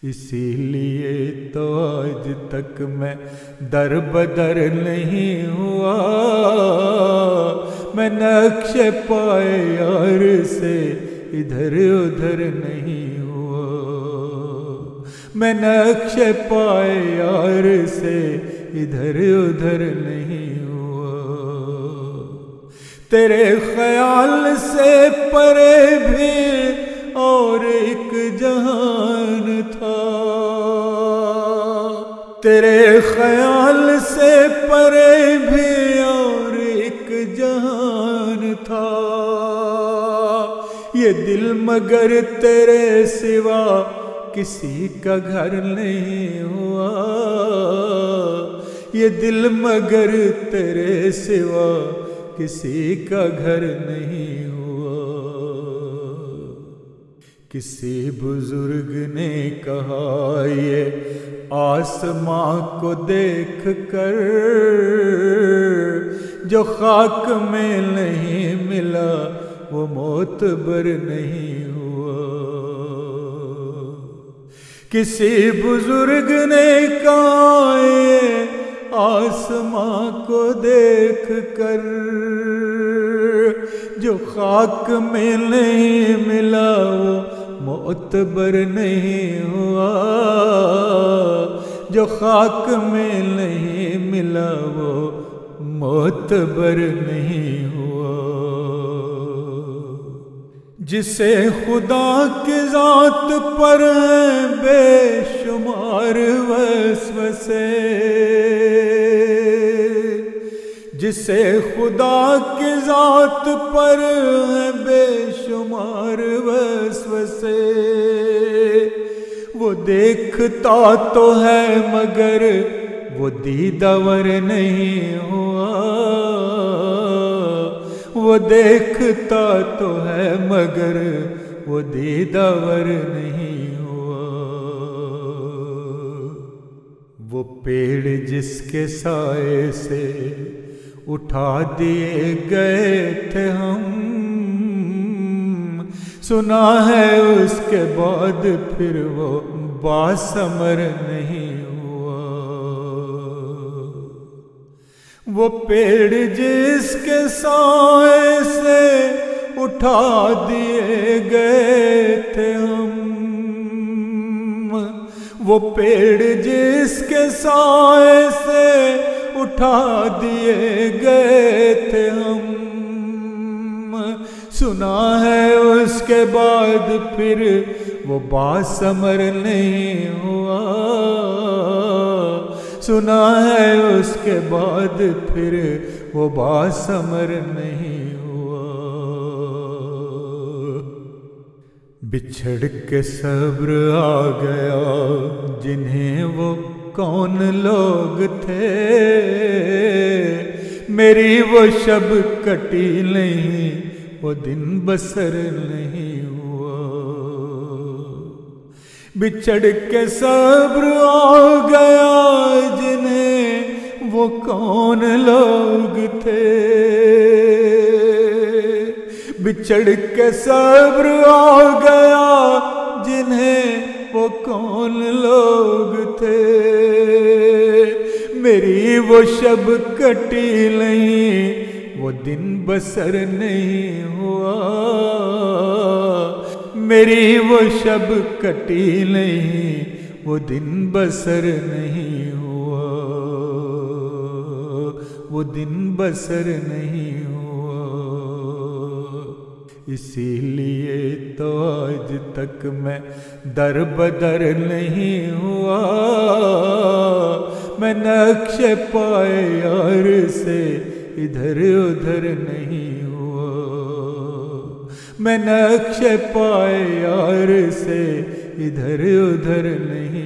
اسی لیے تو آج تک میں در بدر نہیں ہوا، میں نقش پائے یار سے ادھر ادھر نہیں ہوا، میں نقش پائے یار سے ادھر ادھر نہیں ہوا، تیرے خیال سے پرے بھی اور ایک جہان تھا، تیرے خیال سے پرے بھی اور ایک جہان تھا، یہ دل مگر تیرے سوا کسی کا گھر نہیں ہوا، یہ دل مگر تیرے سوا کسی کا گھر نہیں ہوا۔ کسی بزرگ نے کہا یہ آسماں کو دیکھ کر جو خاک میں نہیں ملا وہ معتبر نہیں ہوا، کسی بزرگ نے کہا یہ آسماں کو دیکھ کر جو خاک میں نہیں ملا وہ معتبر نہیں ہوا، جو خاک میں نہیں ملا وہ معتبر نہیں ہوا، جسے خدا کی ذات پر ہیں بے شمار وسوسے، جسے خدا کی ذات پر ہیں بے شمار وسوسے، وہ دیکھتا تو ہے مگر وہ دیدور نہیں ہوا، وہ دیکھتا تو ہے مگر وہ دیدور نہیں ہوا، وہ پیڑ جس کے سائے سے اٹھا دیے گئے تھے ہم، سنا ہے اس کے بعد پھر وہ باثمر نہیں ہوا، وہ پیڑ جس کے سائے سے اٹھا دیے گئے تھے ہم، وہ پیڑ جس کے سائے سے اٹھا دیے گئے تھے ہم، سنا ہے اس کے بعد پھر وہ باثمر نہیں ہوا، سنا ہے اس کے بعد پھر وہ باثمر نہیں ہوا، بچھڑ کے صبر آ گیا جنہیں وہ کون لوگ تھے، میری وہ شب کٹی نہیں وہ دن بسر نہیں ہوا، بچھڑ کے صبر آ گیا جنہیں وہ کون لوگ تھے، بچھڑ کے صبر آ گیا جنہیں وہ کون لوگ تھے، میری وہ شب کٹی نہیں وہ دن بسر نہیں ہوا، میری وہ شب کٹی نہیں وہ دن بسر نہیں ہوا، وہ دن بسر نہیں ہوا، اسی لیے تو آج تک میں در بدر نہیں ہوا، میں نقش پائے یار سے ادھر ادھر نہیں ہوا، میں نقش پائے یار سے ادھر ادھر نہیں